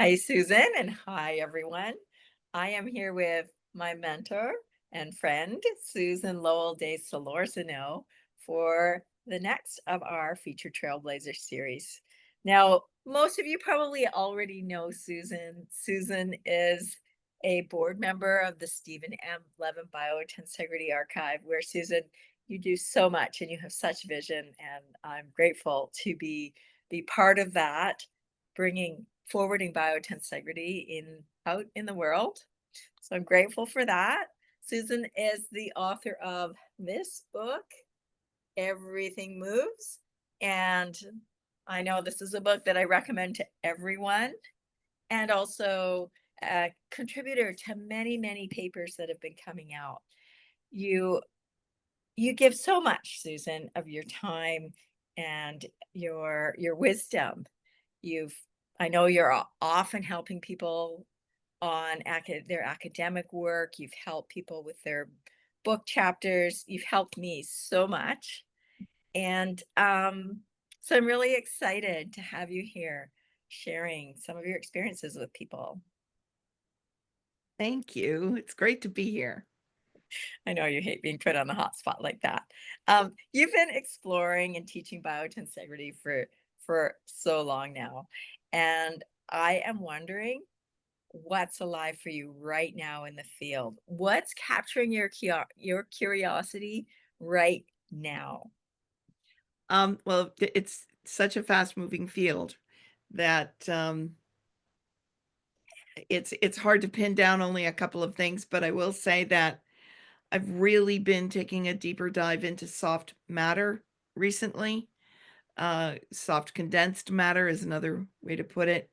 Hi, Susan, and hi, everyone. I am here with my mentor and friend, Susan Lowell de Solórzano, for the next of our featured Trailblazer series. Now, most of you probably already know Susan. Susan is a board member of the Stephen M. Levin Biotensegrity Archive, where Susan, you do so much and you have such vision, and I'm grateful to be part of that bringing forwarding biotensegrity in out in the world. So I'm grateful for that. Susan is the author of this book, Everything Moves. And I know this is a book that I recommend to everyone, and also a contributor to many, many papers that have been coming out. You you give so much, Susan, of your time and your wisdom. You've I know you're often helping people on their academic work. You've helped people with their book chapters. You've helped me so much. And so I'm really excited to have you here sharing some of your experiences with people. Thank you. It's great to be here. I know you hate being put on the hot spot like that. You've been exploring and teaching biotensegrity for so long now, and I am wondering what's alive for you right now in the field. What's capturing your curiosity right now? Well, it's such a fast-moving field that it's hard to pin down only a couple of things, but I will say that I've really been taking a deeper dive into soft matter recently. Soft condensed matter is another way to put it.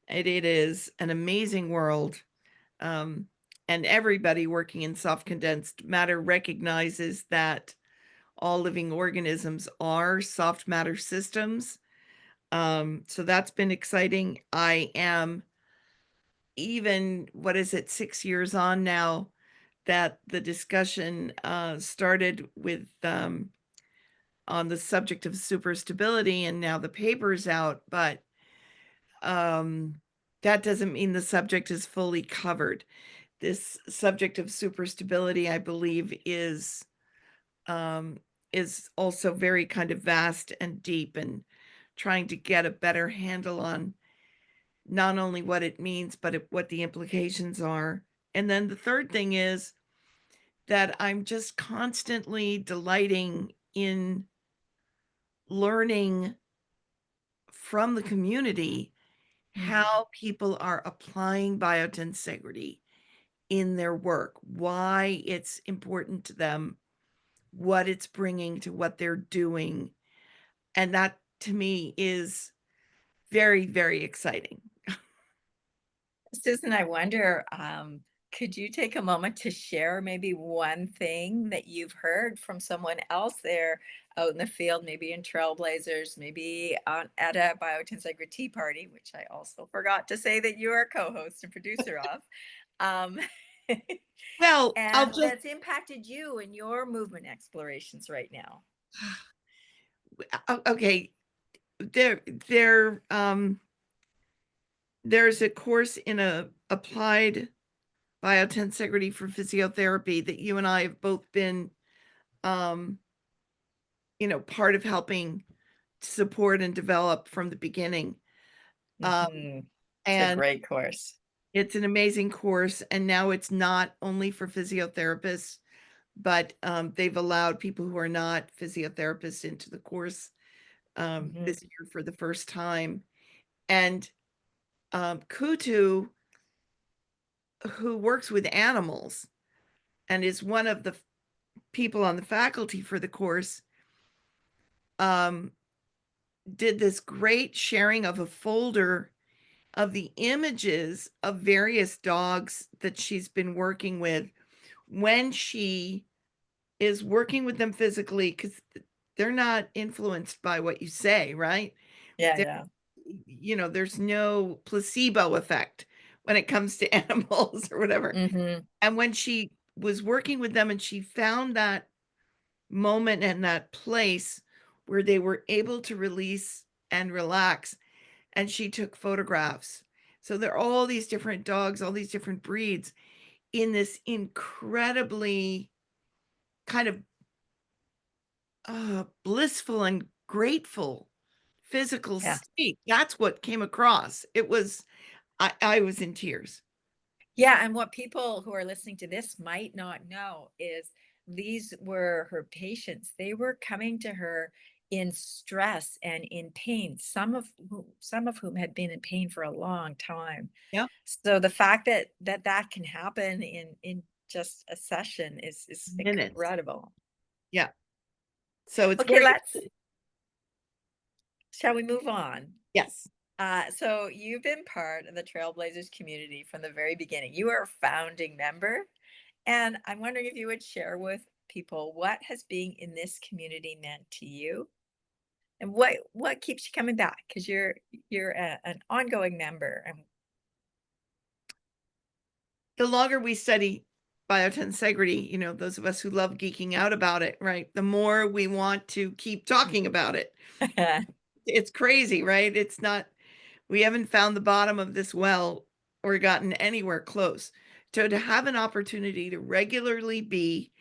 It is an amazing world. Um, and everybody working in soft condensed matter recognizes that all living organisms are soft matter systems. So that's been exciting. I am even, what is it, 6 years on now that the discussion started with on the subject of superstability, and now the paper's out, but um, that doesn't mean the subject is fully covered. This subject of superstability, I believe, um, is also very kind of vast and deep, and trying to get a better handle on not only what it means, but what the implications are. And then the third thing is that I'm just constantly delighting in learning from the community Mhm. how people are applying biotensegrity in their work, why it's important to them, what it's bringing to what they're doing. And that to me is very, very exciting. Susan, I wonder, could you take a moment to share maybe one thing that you've heard from someone else there out in the field, maybe in Trailblazers, maybe at a Biotensegra Tea Party, which I also forgot to say that you are a co-host and producer of, um, Well, I'll and just that's impacted you in your movement explorations right now? okay, there there's a course in a applied biotensegrity for physiotherapy that you and I have both been, um, part of helping support and develop from the beginning. Um, Mhm. It's a and great course. it's an amazing course, and now it's not only for physiotherapists, but, they've allowed people who are not physiotherapists into the course, Mhm. this year for the first time. And, Kutu, who works with animals and is one of the people on the faculty for the course, um, did this great sharing of a folder of the images of various dogs that she's been working with when she is working with them physically, because they're not influenced by what you say, right? Yeah, There yeah. there's no placebo effect when it comes to animals or whatever. Mhm. And when she was working with them and she found that moment and that place where they were able to release and relax, and she took photographs. So there are all these different dogs, all these different breeds in this incredibly kind of blissful and grateful physical Yeah. state. That's what came across. I was in tears. Yeah, and what people who are listening to this might not know is these were her patients. They were coming to her in stress and in pain, some of whom had been in pain for a long time. Yep, So the fact that that can happen in just a session is minutes. incredible. Yeah. So it's Okay, very let's shall we move on? yes. So you've been part of the Trailblazers community from the very beginning. You are a founding member, and I'm wondering if you would share with people what has being in this community meant to you, and what keeps you coming back because you're an ongoing member. And The longer we study biotensegrity, those of us who love geeking out about it, right? The more we want to keep talking about it. It's crazy, right? We haven't found the bottom of this well or gotten anywhere close. So to have an opportunity to regularly be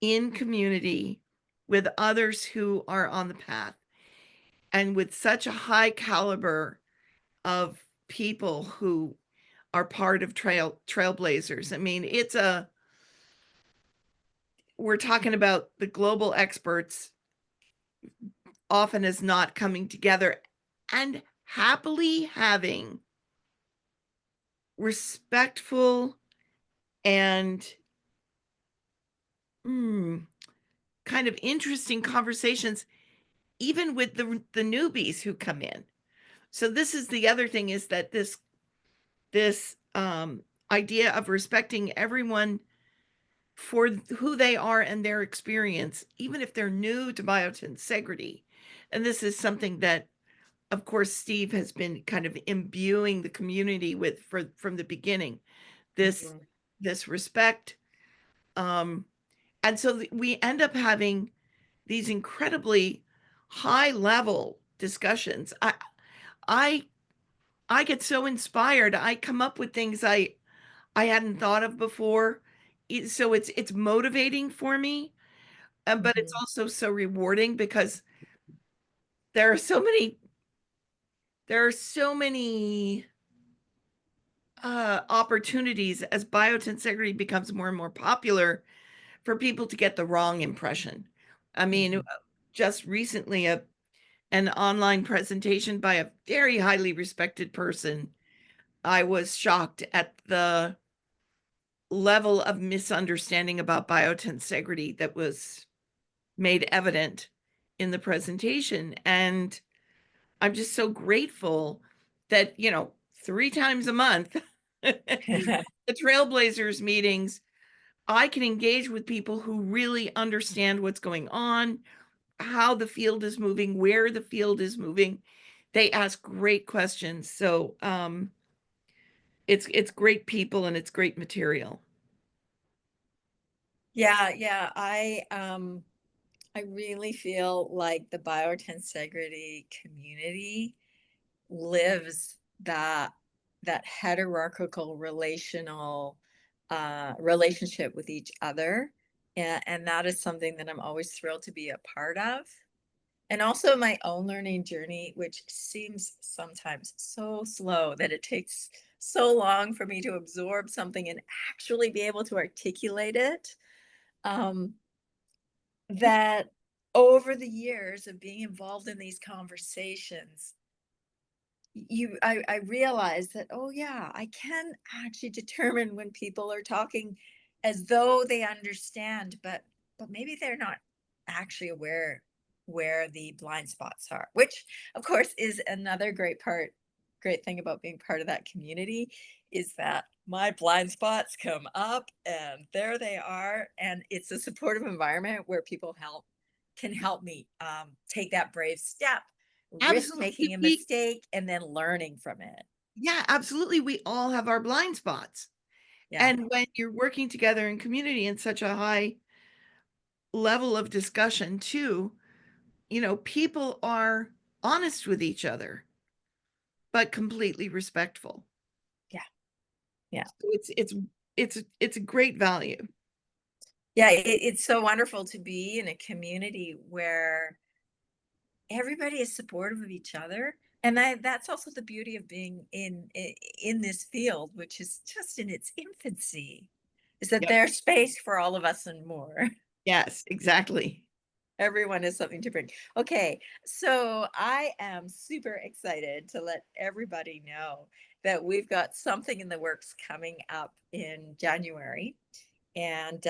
in community with others who are on the path and with such a high caliber of people who are part of trailblazers. I mean, we're talking about the global experts often as not coming together and happily having respectful and mm, kind of interesting conversations, even with the newbies who come in. So this is the other thing is that this idea of respecting everyone for who they are and their experience, even if they're new to biotensegrity. And this is something that, of course, Steve has been kind of imbuing the community with from the beginning. This Mhm. this respect, um, and so we end up having these incredibly high level discussions. I I get so inspired. I come up with things I hadn't thought of before. So it's motivating for me, but it's Mhm. also so rewarding because there are so many there are so many opportunities as biotensegrity becomes more and more popular for people to get the wrong impression. I mean, Mhm. just recently, an online presentation by a very highly respected person, I was shocked at the level of misunderstanding about biotensegrity that was made evident in the presentation. And I'm just so grateful that, 3 times a month, the Trailblazers meetings, I can engage with people who really understand what's going on, how the field is moving, where the field is moving. They ask great questions. So, it's great people and it's great material. Yeah, yeah. I really feel like the biotensegrity community lives that hierarchical relationship with each other, and that is something that I'm always thrilled to be a part of. And also my own learning journey, which seems sometimes so slow that it takes so long for me to absorb something and actually be able to articulate it. Um, that over the years of being involved in these conversations, I realized that, oh yeah, I can actually determine when people are talking as though they understand, but maybe they're not actually aware where the blind spots are, which of course is another great thing about being part of that community is that my blind spots come up and there they are. And it's a supportive environment where people can help me take that brave step, risk Absolutely. making a mistake, and then learning from it. Yeah, absolutely. We all have our blind spots. Yeah. And when you're working together in community in such a high level of discussion too, people are honest with each other. but completely respectful. Yeah. Yeah. So it's a great value. Yeah. It's so wonderful to be in a community where everybody is supportive of each other. And that's also the beauty of being in this field, which is just in its infancy, is that Yep. there's space for all of us and more. Yes, exactly. Everyone has something to bring. Okay, so I am super excited to let everybody know that we've got something in the works coming up in January. And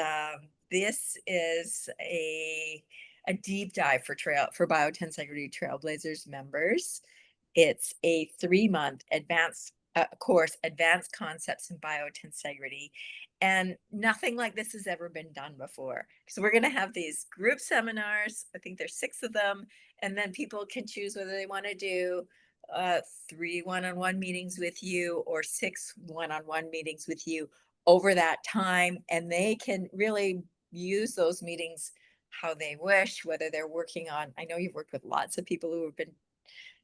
this is a deep dive for Biotensegrity Trailblazers members. It's a 3-month advanced course, Advanced Concepts in Biotensegrity. And nothing like this has ever been done before. So we're going to have these group seminars. I think there's 6 of them. And then people can choose whether they want to do 3 one-on-one meetings with you or 6 one-on-one meetings with you over that time. And they can really use those meetings how they wish, whether they're working on, I know you've worked with lots of people who have been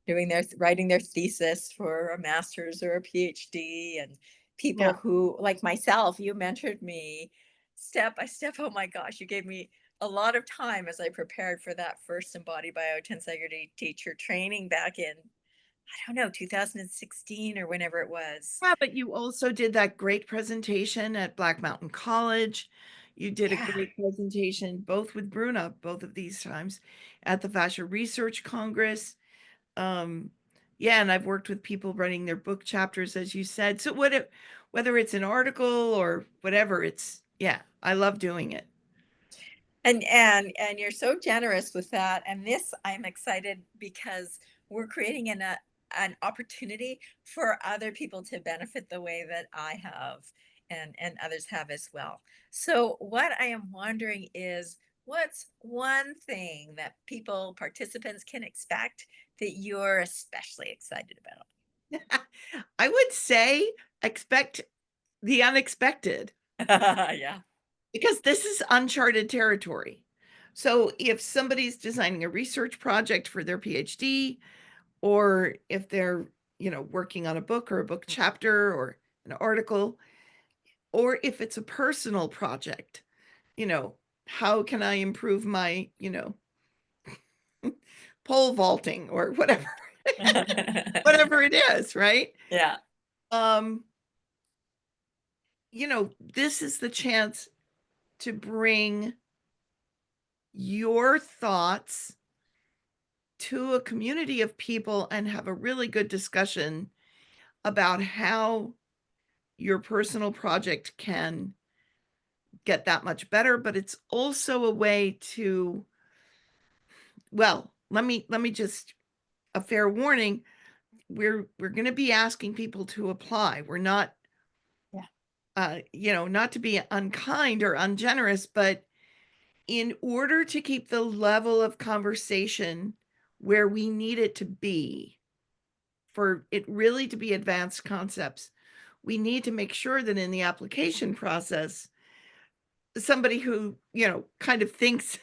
doing their writing their thesis for a master's or a PhD, and Yeah. people who, like myself, you mentored me step by step. Oh my gosh, you gave me a lot of time as I prepared for that first embodied biotensegrity teacher training back in, I don't know, 2016 or whenever it was. Yeah, but you also did that great presentation at Black Mountain College. You did a Yeah. great presentation both with Bruna, both of these times, at the Fascia Research Congress. Um, yeah, and I've worked with people writing their book chapters, as you said. So whether it's an article or whatever, it's yeah, I love doing it. And you're so generous with that. And this, I'm excited because we're creating an opportunity for other people to benefit the way that I have, and others have as well. So what I am wondering is, what's one thing that people, participants, can expect that you're especially excited I would say expect the unexpected, about? Yeah. because this is uncharted territory. So if somebody's designing a research project for their PhD, or if they're, working on a book or a book chapter or an article, or if it's a personal project, you know, how can I improve my, pole vaulting or whatever, whatever it is, right? Yeah. Um, this is the chance to bring your thoughts to a community of people and have a really good discussion about how your personal project can get that much better, but it's also a way to, well, let me just, a fair warning, we're going to be asking people to apply. We're not, Yeah. not to be unkind or ungenerous, but in order to keep the level of conversation where we need it to be, for it really to be advanced concepts, we need to make sure that in the application process, somebody who, kind of thinks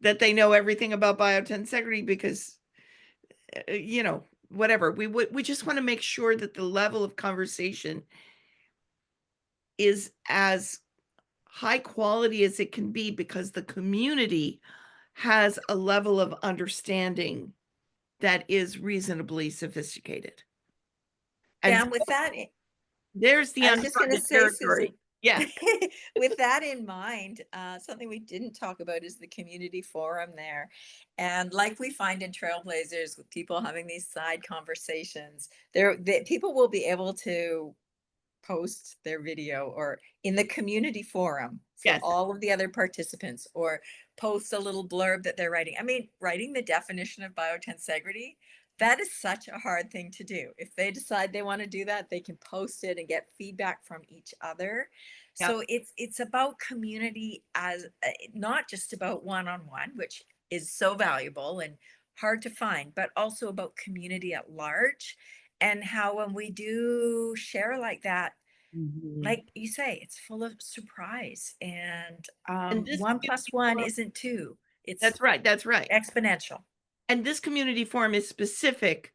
that they know everything about biotensegrity because, whatever, we just want to make sure that the level of conversation is as high quality as it can be, because the community has a level of understanding that is reasonably sophisticated. And Yeah. so And with that, there's the I was just going to uncharted say, Susan, territory. Yes, with that in mind, something we didn't talk about is the community forum there. And like we find in Trailblazers, with people having these side conversations, people will be able to post their video or in the community forum for yes, all of the other participants, or post a little blurb that they're writing. I mean, writing the definition of biotensegrity, that is such a hard thing to do. If they decide they want to do that, they can post it and get feedback from each other. yep. So it's about community, as not just about one-on-one, which is so valuable and hard to find, but also about community at large, and how when we do share like that, Mhm. like you say, it's full of surprise, and And this one plus community one forum, isn't two, it's that's right, that's right. exponential. And this community forum is specific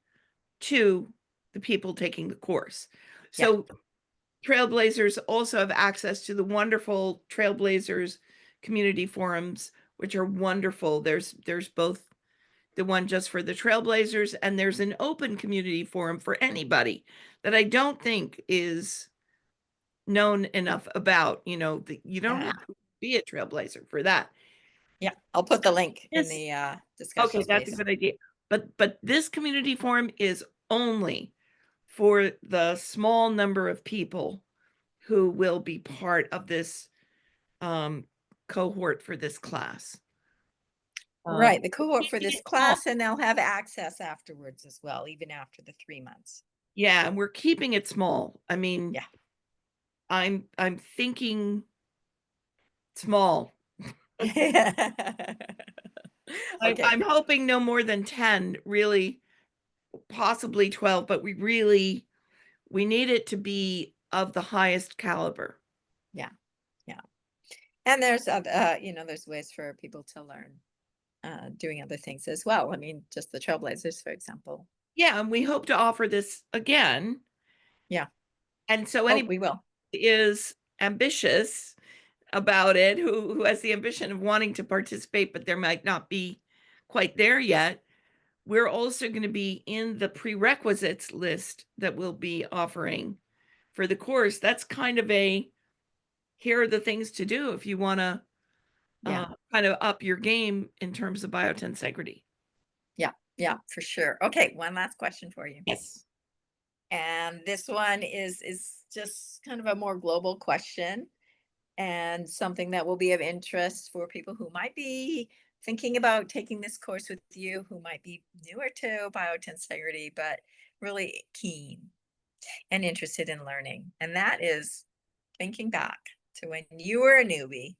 to the people taking the course. Yeah. So Trailblazers also have access to the wonderful Trailblazers community forums, which are wonderful. There's both the one just for the Trailblazers, and there's an open community forum for anybody that I don't think is known enough about. You don't Yeah. have to be a Trailblazer for that. Yeah. I'll put the link in This the discussion Okay, that's a space. good idea. But this community forum is only for the small number of people who will be part of this um, cohort for this class. Right. The We're cohort for keeping this it small. class, and they'll have access afterwards as well, even after the 3 months. Yeah, and we're keeping it small. I mean, Yeah. I'm thinking small. I'm Okay. hoping no more than 10, really, possibly 12, but we need it to be of the highest caliber. Yeah. Yeah. And there's there's ways for people to learn doing other things as well. I mean, just the Trailblazers, for example. Yeah, and we hope to offer this again. Yeah. And so Oh, anybody we will. is ambitious about it, who has the ambition of wanting to participate, but there might not be quite there yet. We're also going to be in the prerequisites list that we'll be offering for the course. That's kind of a here are the things to do if you want to Yeah. kind of up your game in terms of biotensegrity. Yeah. Yeah, for sure. Okay, one last question for you. Yes. And this one is just kind of a more global question and something that will be of interest for people who might be thinking about taking this course with you, who might be newer to biotensegrity, but really keen and interested in learning. And that is thinking back to when you were a newbie.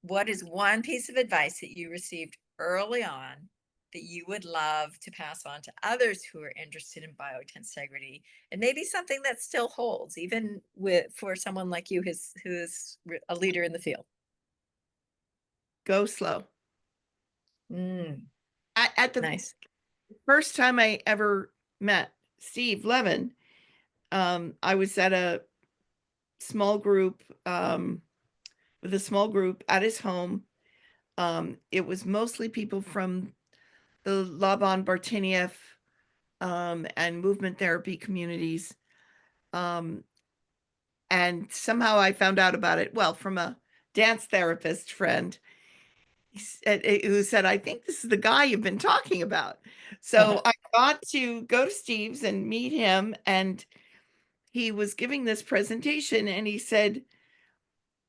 What is one piece of advice that you received early on that you would love to pass on to others who are interested in biotensegrity, and maybe something that still holds, even with for someone like you who's a leader in the field? Go slow. Mm, At the nice. first time I ever met Steve Levin, I was at a small group with a small group at his home. It was mostly people from the Laban Bartinieff and movement therapy communities. Um, and somehow I found out about it, well, from a dance therapist friend who said, I think this is the guy you've been talking about. So I got to go to Steve's and meet him, and he was giving this presentation, and he said,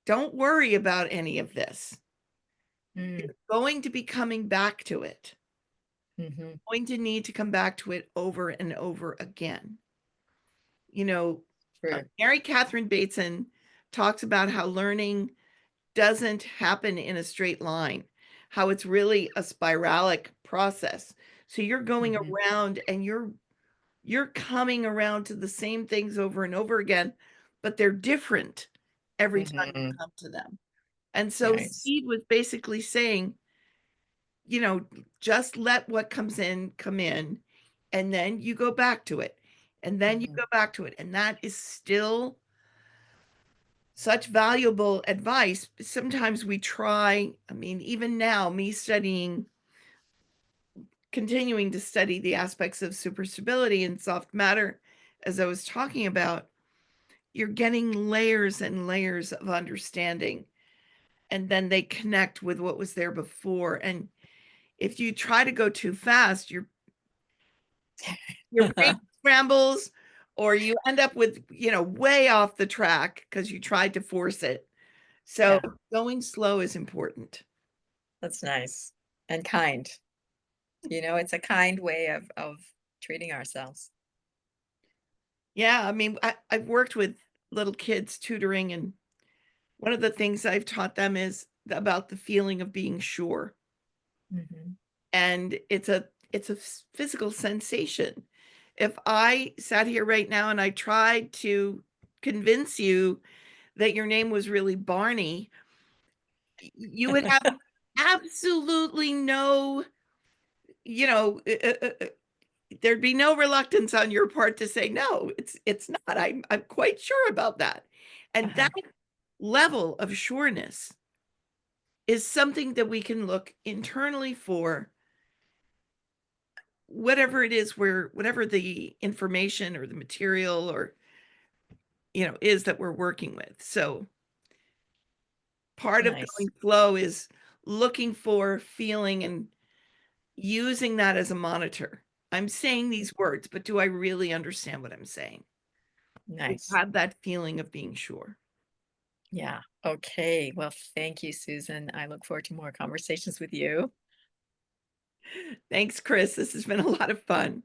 don't worry about any of this. Mm, You're going to be coming back to it. hmm. Going to need to come back to it over and over again. You know, True. Mary Catherine Bateson talks about how learning doesn't happen in a straight line, how it's really a spiralic process. So you're going Hmm. around and you're coming around to the same things over and over again, but they're different every time you Hmm. come to them. And so Nice. Steve was basically saying, you know, just let what comes in come in, and then you go back to it. And then you Hmm. go back to it. And that is still such valuable advice. Sometimes we try, I mean, even now, me studying, continuing to study the aspects of superstability and soft matter, as I was talking about, you're getting layers and layers of understanding. And then they connect with what was there before. And if you try to go too fast, your brain scrambles, or you end up with, way off the track because you tried to force it. So Yeah, going slow is important. that's nice and kind. It's a kind way of treating ourselves. Yeah, I mean, I've worked with little kids tutoring, and one of the things I've taught them is about the feeling of being sure. Hmm. And it's a physical sensation. If I sat here right now and I tried to convince you that your name was really Barney, you would have absolutely no, you know, there'd be no reluctance on your part to say, "No, it's not. I'm quite sure about that." And Uh-huh. that level of sureness is something that we can look internally for whatever it is where whatever the information or the material or, is that we're working with. So, part of Nice. going flow is looking for, feeling, and using that as a monitor. I'm saying these words, but do I really understand what I'm saying? To Nice. have that feeling of being sure. Yeah. Okay. Well, thank you, Susan. I look forward to more conversations with you. Thanks, Chris. This has been a lot of fun.